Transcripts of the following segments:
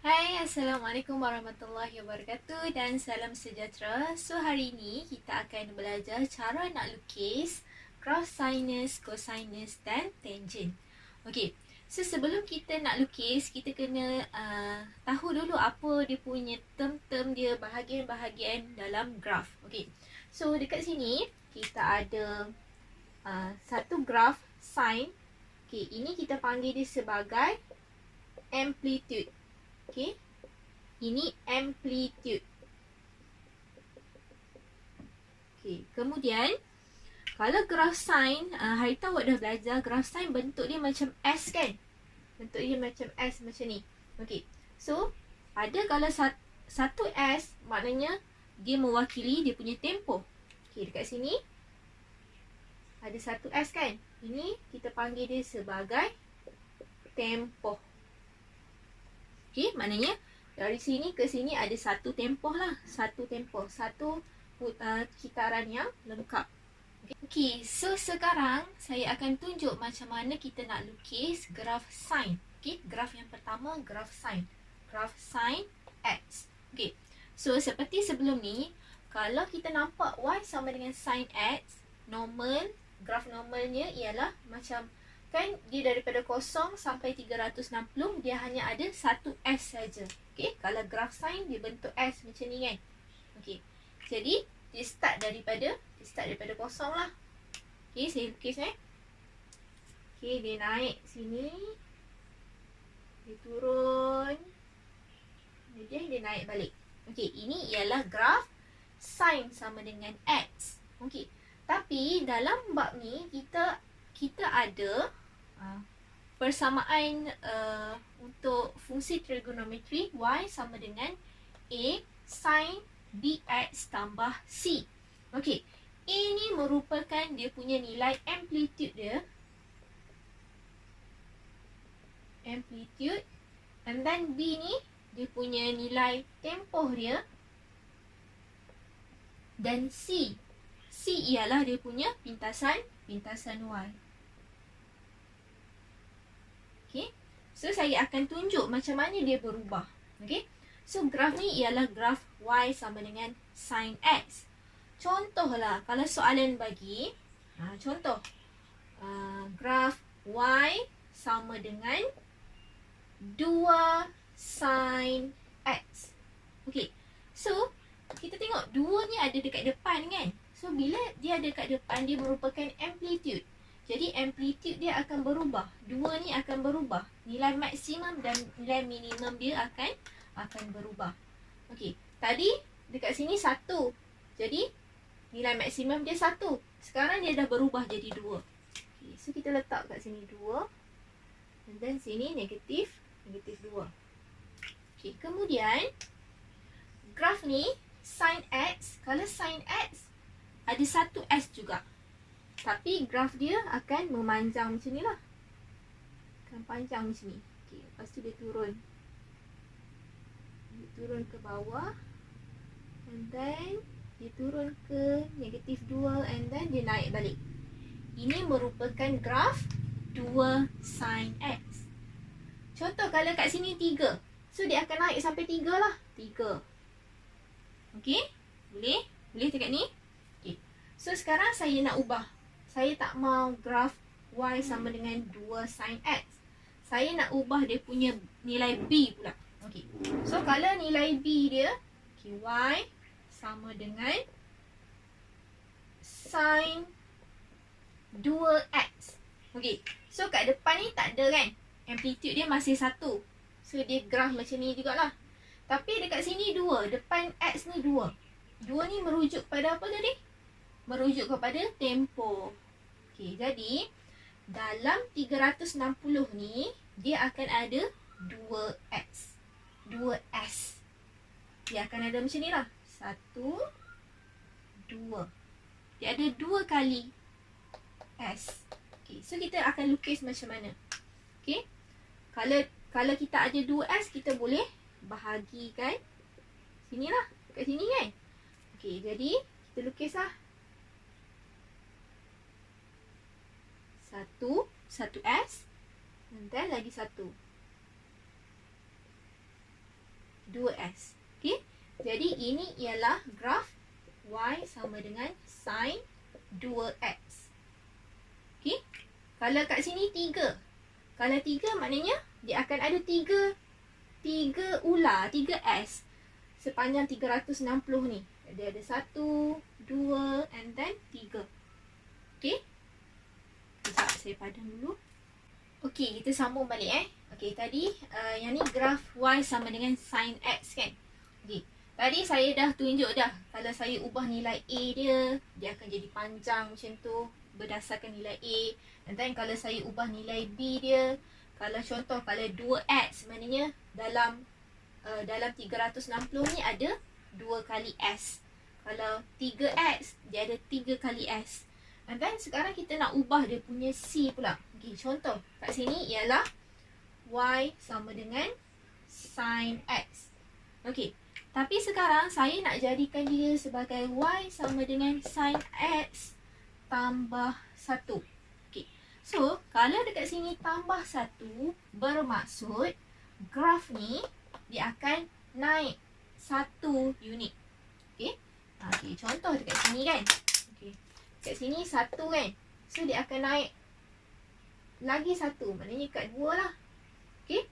Hai, Assalamualaikum warahmatullahi wabarakatuh dan salam sejahtera. So, hari ini kita akan belajar cara nak lukis graf sinus, cosinus dan tangent. Okey, so sebelum kita nak lukis, kita kena tahu dulu apa dia punya term-term dia, bahagian-bahagian dalam graf. Okey, so dekat sini kita ada satu graf sin. Okey, ini kita panggil dia sebagai amplitude. Okey, ini amplitude. Okey, kemudian kalau graf sin, hari tu awak dah belajar graf sin bentuk dia macam S kan? Bentuk dia macam S macam ni. Okey, so ada kalau satu S maknanya dia mewakili dia punya tempoh. Okey, dekat sini ada satu S kan? Ini kita panggil dia sebagai tempoh. Okey, maknanya dari sini ke sini ada satu tempoh lah. Satu tempoh. Satu kitaran yang lengkap. Okey, so sekarang saya akan tunjuk macam mana kita nak lukis graf sin. Okey, graf yang pertama, graf sin. Graf sin X. Okey, so seperti sebelum ni, kalau kita nampak Y sama dengan sin X, normal, graf normalnya ialah macam kan dia daripada 0 sampai 360 dia hanya ada satu S saja. Okey, kalau graf sin dia bentuk S macam ni kan. Okey. Jadi dia start daripada 0 lah. Okey, saya lukis Okey, dia naik sini. Dia turun. Kemudian dia naik balik. Okey, ini ialah graf sin sama dengan X. Okey. Tapi dalam bab ni kita ada persamaan untuk fungsi trigonometri Y sama dengan A sin BX tambah C. Okey, ini merupakan dia punya nilai amplitude dia. Amplitude. And then B ni dia punya nilai tempoh dia. Dan C ialah dia punya pintasan Y. Okay. So, saya akan tunjuk macam mana dia berubah. Okay. So, graf ni ialah graf Y sama dengan sin X. Contohlah, kalau soalan bagi, contoh, graf Y sama dengan 2 sin X. Okay. So, kita tengok 2 ni ada dekat depan kan. So, bila dia ada dekat depan, dia merupakan amplitude. Jadi amplitude dia akan berubah. 2 ni akan berubah. Nilai maksimum dan nilai minimum dia akan berubah. Okey, tadi dekat sini 1. Jadi nilai maksimum dia 1. Sekarang dia dah berubah jadi 2. Okey, so kita letak kat sini 2. And then sini negatif 2. Okey, kemudian graf ni sin X, kalau sin X ada satu S juga. Tapi graf dia akan memanjang macam ni lah. Akan panjang macam ni. Okay, lepas tu dia turun. Dia turun ke bawah. And then dia turun ke negatif 2. And then dia naik balik. Ini merupakan graf 2 sin X. Contoh kalau kat sini 3. So dia akan naik sampai 3 lah. 3. Okay, boleh? Boleh dekat ni? Okay. So sekarang saya nak ubah. Saya tak mau graf Y sama dengan 2 sin X. Saya nak ubah dia punya nilai B pula. Okey. So, kalau nilai B dia, okay, Y sama dengan sin 2X. Okey. So, kat depan ni tak ada kan? Amplitude dia masih 1. So, dia graf macam ni jugalah. Tapi dekat sini 2. Depan X ni 2. 2 ni merujuk pada apa tadi? Merujuk kepada tempoh. Okey, jadi dalam 360 ni dia akan ada 2x. 2s. Dia akan ada macam ni lah. 1 2. Dia ada 2 kali s. Okey, so kita akan lukis macam mana? Okey. Kalau kita ada 2s, kita boleh bahagikan sinilah, kat sini kan. Okey, jadi kita lukislah. Satu S. Dan lagi 1. 2S. Okay. Jadi ini ialah graf Y sama dengan sin 2X. Okay. Kalau kat sini 3. Kalau 3 maknanya dia akan ada 3 ular, 3S sepanjang 360 ni. Dia ada 1, 2 and then 3. Okay. Sekejap saya padam dulu. Okay, kita sambung balik Okay, tadi yang ni graf Y sama dengan sin X kan. Okay. Tadi saya dah tunjuk dah. Kalau saya ubah nilai A dia akan jadi panjang macam tu berdasarkan nilai A. And then kalau saya ubah nilai B dia, kalau contoh kalau 2X maknanya dalam 360 ni ada 2 kali S. Kalau 3X dia ada 3 kali S. And then sekarang kita nak ubah dia punya C pula. Okay, contoh kat sini ialah Y sama dengan sin X. Okay, tapi sekarang saya nak jadikan dia sebagai Y sama dengan sin X tambah 1. Okay, so kalau dekat sini tambah 1 bermaksud graf ni dia akan naik 1 unit. Okay, okay, contoh dekat sini kan. Okay, dekat sini 1 kan. So dia akan naik lagi 1. Maknanya kat 2 lah. Okay.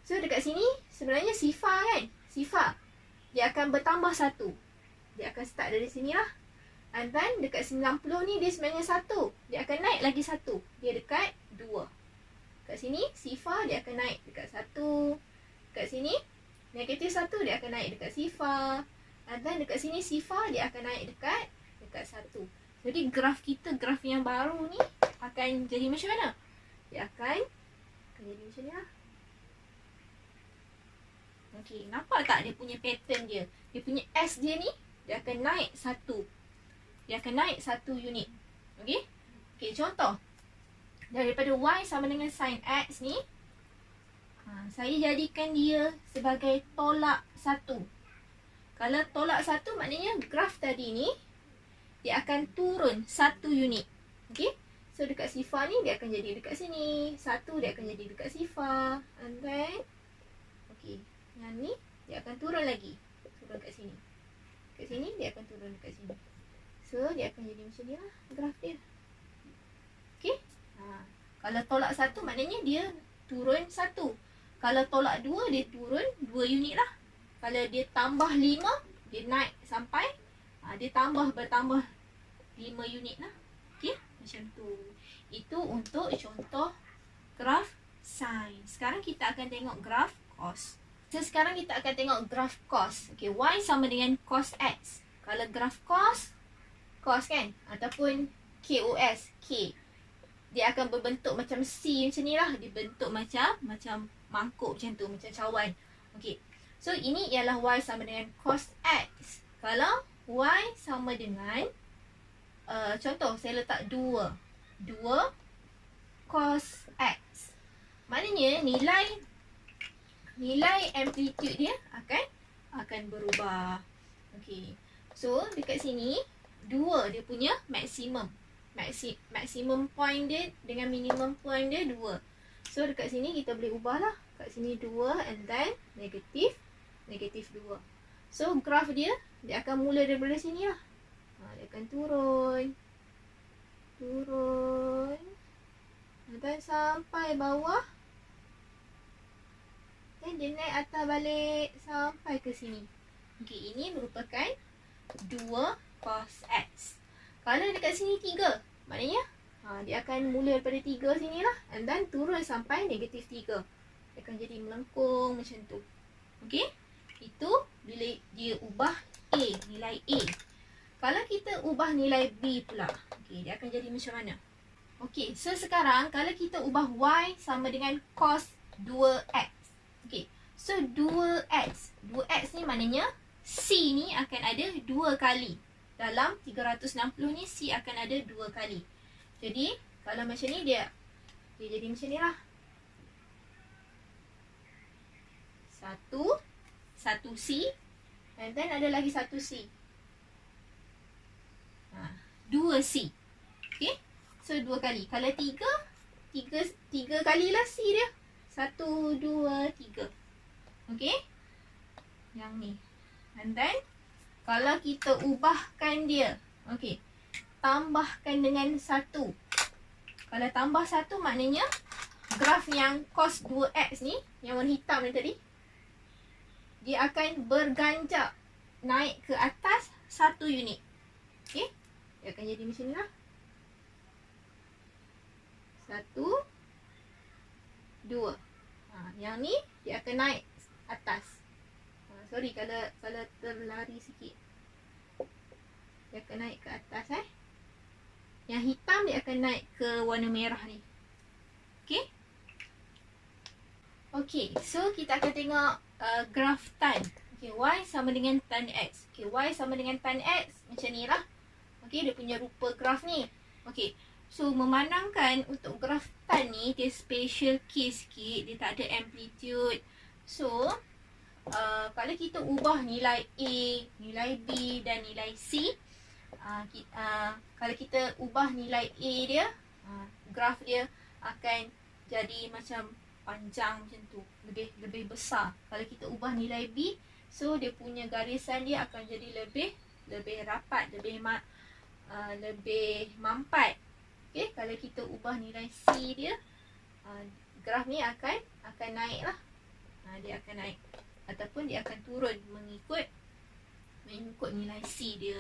So dekat sini sebenarnya sifar kan. Sifar. Dia akan bertambah 1. Dia akan start dari sini lah. And then dekat 90 ni dia sebenarnya 1. Dia akan naik lagi 1. Dia dekat 2. Kat sini sifar dia akan naik dekat 1. Dekat sini negatif 1 dia akan naik dekat sifar. And then dekat sini sifar dia akan naik dekat 1. Jadi graf kita, graf yang baru ni akan jadi macam mana? Dia akan jadi macam ni lah. Okay, nampak tak dia punya pattern dia? Dia punya S dia ni, dia akan naik 1. Dia akan naik 1 unit. Okay? Okay, contoh. Daripada Y sama dengan sin X ni, saya jadikan dia sebagai tolak 1. Kalau tolak 1 maknanya graf tadi ni, dia akan turun 1 unit. Okay? So dekat sifar ni dia akan jadi dekat sini. 1 dia akan jadi dekat sifar. And then, okay, yang ni dia akan turun lagi. Turun kat sini. Kat sini dia akan turun dekat sini. So dia akan jadi macam ni lah graf dia. Okay. Kalau tolak 1 maknanya dia turun 1. Kalau tolak 2 dia turun 2 unit lah. Kalau dia tambah 5 dia naik sampai dia bertambah 5 unit lah. Okay. Macam tu. Itu untuk contoh graf sin. Sekarang kita akan tengok graf cos. So, sekarang kita akan tengok graf cos. Okay, Y sama dengan cos X. Kalau graf cos kan? Ataupun KOS, K. Dia akan berbentuk macam C macam ni lah. Dia bentuk macam mangkuk macam tu. Macam cawan. Okay. So, ini ialah Y sama dengan cos X. Kalau Y sama dengan contoh, saya letak 2 cos X. Maknanya nilai amplitude dia akan berubah. Okey. So, dekat sini 2 dia punya maksimum. Maksimum point dia dengan minimum point dia 2. So, dekat sini kita boleh ubahlah. Kat sini 2 and then negatif 2. So, graf dia akan mula daripada sini lah. Dia akan turun. Dan sampai bawah. Dan dia naik atas balik sampai ke sini. Okey, ini merupakan 2 cos X. Kalau dekat sini 3, maknanya dia akan mula daripada 3 sini lah. And then turun sampai negatif 3. Dia akan jadi melengkung macam tu. Okey, itu bila dia ubah A, nilai A. Kalau kita ubah nilai B pula, okey, dia akan jadi macam mana? Okey, so sekarang kalau kita ubah Y sama dengan cos 2X. Okey, so 2X ni maknanya C ni akan ada 2 kali. Dalam 360 ni C akan ada 2 kali. Jadi, kalau macam ni dia jadi macam ni lah. 1 C. And then ada lagi 1 C. 2 C. Okay. So 2 kali. Kalau 3 kali lah C dia. 1, 2, 3. Okay. Yang ni. And then kalau kita ubahkan dia, okey, tambahkan dengan 1. Kalau tambah 1 maknanya graf yang cos 2x ni, yang warna hitam ni tadi, dia akan berganjak naik ke atas 1 unit. Okey, dia akan jadi macam ni lah. 1, 2. Yang ni dia akan naik atas. Sorry kalau terlari sikit. Dia akan naik ke atas Yang hitam dia akan naik ke warna merah ni. Okey. Okey, so kita akan tengok graf tan. Okey, y sama dengan tan x. Okey, y sama dengan tan x macam ni lah. Okey, dia punya rupa graf ni. Okey. So memandangkan untuk graf tan ni dia special case sikit, dia tak ada amplitude. So kalau kita ubah nilai A, nilai B dan nilai C, kalau kita ubah nilai A dia, graf dia akan jadi macam panjang macam tu, lebih besar. Kalau kita ubah nilai B, so dia punya garisan dia akan jadi lebih rapat, lebih mampat. Okey, kalau kita ubah nilai C dia, graf ni akan naik lah. Dia akan naik ataupun dia akan turun mengikut nilai C dia.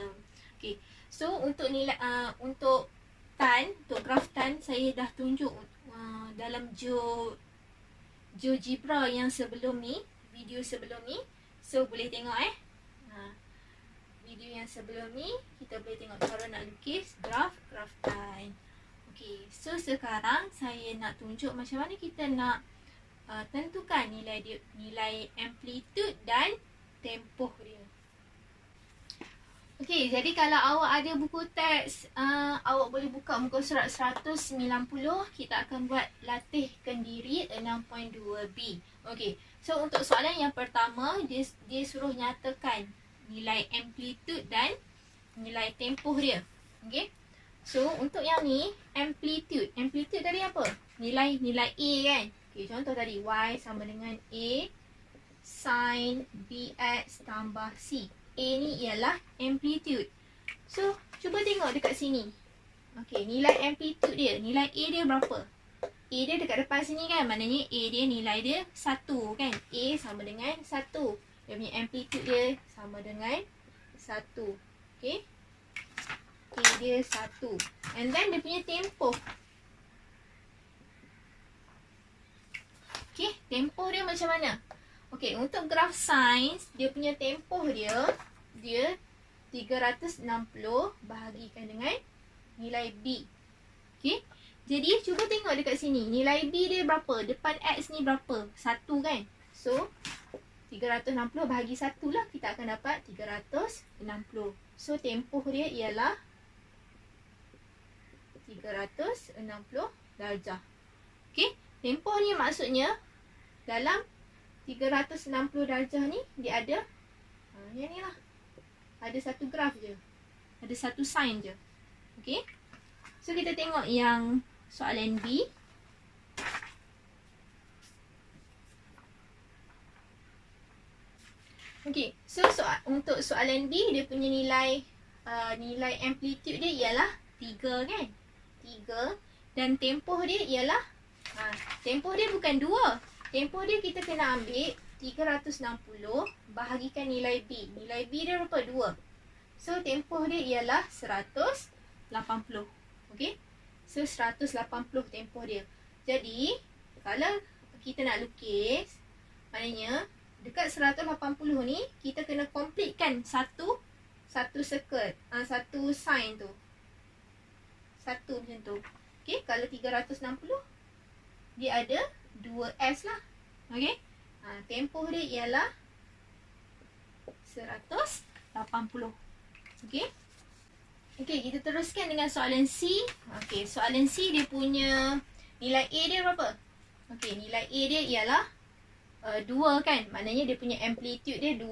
Okey. So untuk nilai untuk graf tan saya dah tunjuk dalam GeoGebra yang sebelum ni, video sebelum ni. So boleh tengok video yang sebelum ni kita boleh tengok cara nak lukis graf tan. Okey, so sekarang saya nak tunjuk macam mana kita nak tentukan nilai amplitude dan tempoh dia. Okey, jadi kalau awak ada buku teks, awak boleh buka muka surat 190. Kita akan buat latihkan diri 6.2b. Okey, so untuk soalan yang pertama, dia suruh nyatakan nilai amplitude dan nilai tempoh dia. Okey, so untuk yang ni, amplitude tadi apa? Nilai A kan? Okey, contoh tadi y sama dengan A sin bx tambah c. A ni ialah amplitude. So, cuba tengok dekat sini. Okey, nilai amplitude dia, nilai A dia berapa? A dia dekat depan sini kan? Maknanya A dia nilai dia 1 kan? A sama dengan 1. Dia punya amplitude dia sama dengan 1. Okey. A dia 1. And then dia punya tempoh. Okey, tempoh dia macam mana? Okey, untuk graf sains, dia punya tempoh dia 360 bahagikan dengan nilai B. Okey, jadi cuba tengok dekat sini. Nilai B dia berapa? Depan X ni berapa? 1 kan? So, 360 bahagi 1 lah. Kita akan dapat 360. So, tempoh dia ialah 360 darjah. Okey, tempoh ni maksudnya dalam 360 darjah ni dia ada yang ni lah. Ada satu graf je. Ada satu sign je. Okey. So kita tengok yang soalan B. Okey. So untuk soalan B dia punya nilai amplitude dia ialah 3 kan? 3 dan tempoh dia ialah tempoh dia bukan 2. Tempoh dia kita kena ambil 360 bahagikan nilai B. Nilai B dia berapa? 2. So, tempoh dia ialah 180. Okey? So, 180 tempoh dia. Jadi, kalau kita nak lukis, maknanya dekat 180 ni, kita kena completekan satu circle. Satu sign tu. Satu macam tu. Okey? Kalau 360, dia ada 2S lah. Okey? Tempoh dia ialah 180. Okey? Okey, kita teruskan dengan soalan C. Okey, soalan C dia punya nilai A dia berapa? Okey, nilai A dia ialah 2 kan? Maknanya dia punya amplitude dia 2.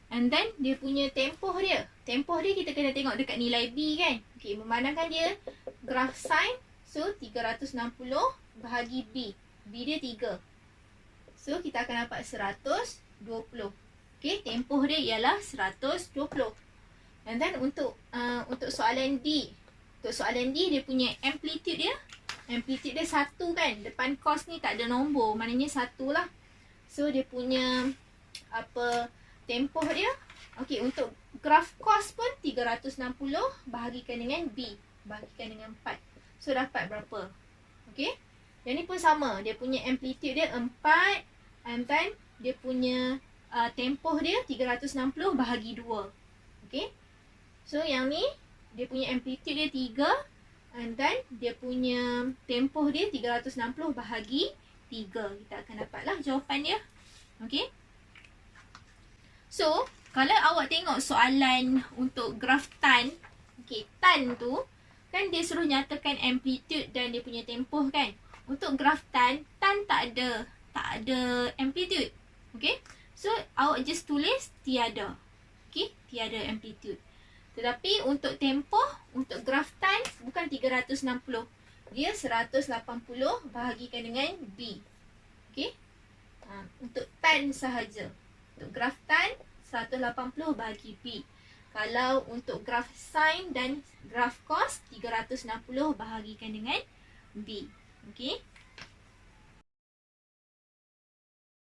And then dia punya tempoh dia. Tempoh dia kita kena tengok dekat nilai B kan? Okey, memandangkan dia graf sin. So, 360 bahagi B. B dia 3. So, kita akan dapat 120. Okey, tempoh dia ialah 120. And then untuk soalan D. Untuk soalan D, dia punya amplitude dia 1 kan. Depan cos ni tak ada nombor, maknanya 1 lah. So dia punya tempoh dia. Okey, untuk graf cos pun 360 bahagikan dengan B, bahagikan dengan 4. So dapat berapa? Okey. Yang ni pun sama, dia punya amplitude dia 4 and then dia punya tempoh dia 360 bahagi 2. Okey. So yang ni dia punya amplitude dia 3 and then dia punya tempoh dia 360 bahagi 3. Kita akan dapatlah jawapan dia. Okey. So, kalau awak tengok soalan untuk graf tan, okey, tan tu kan dia suruh nyatakan amplitude dan dia punya tempoh kan. Untuk graf tan tak ada amplitude. Okey. So, awak just tulis tiada. Okey, tiada amplitude. Tetapi untuk tempoh, untuk graf tan bukan 360. Dia 180 bahagikan dengan B. Okey. Untuk tan sahaja. Untuk graf tan 180 bahagi B. Kalau untuk graf sin dan graf cos 360 bahagikan dengan B. Okey.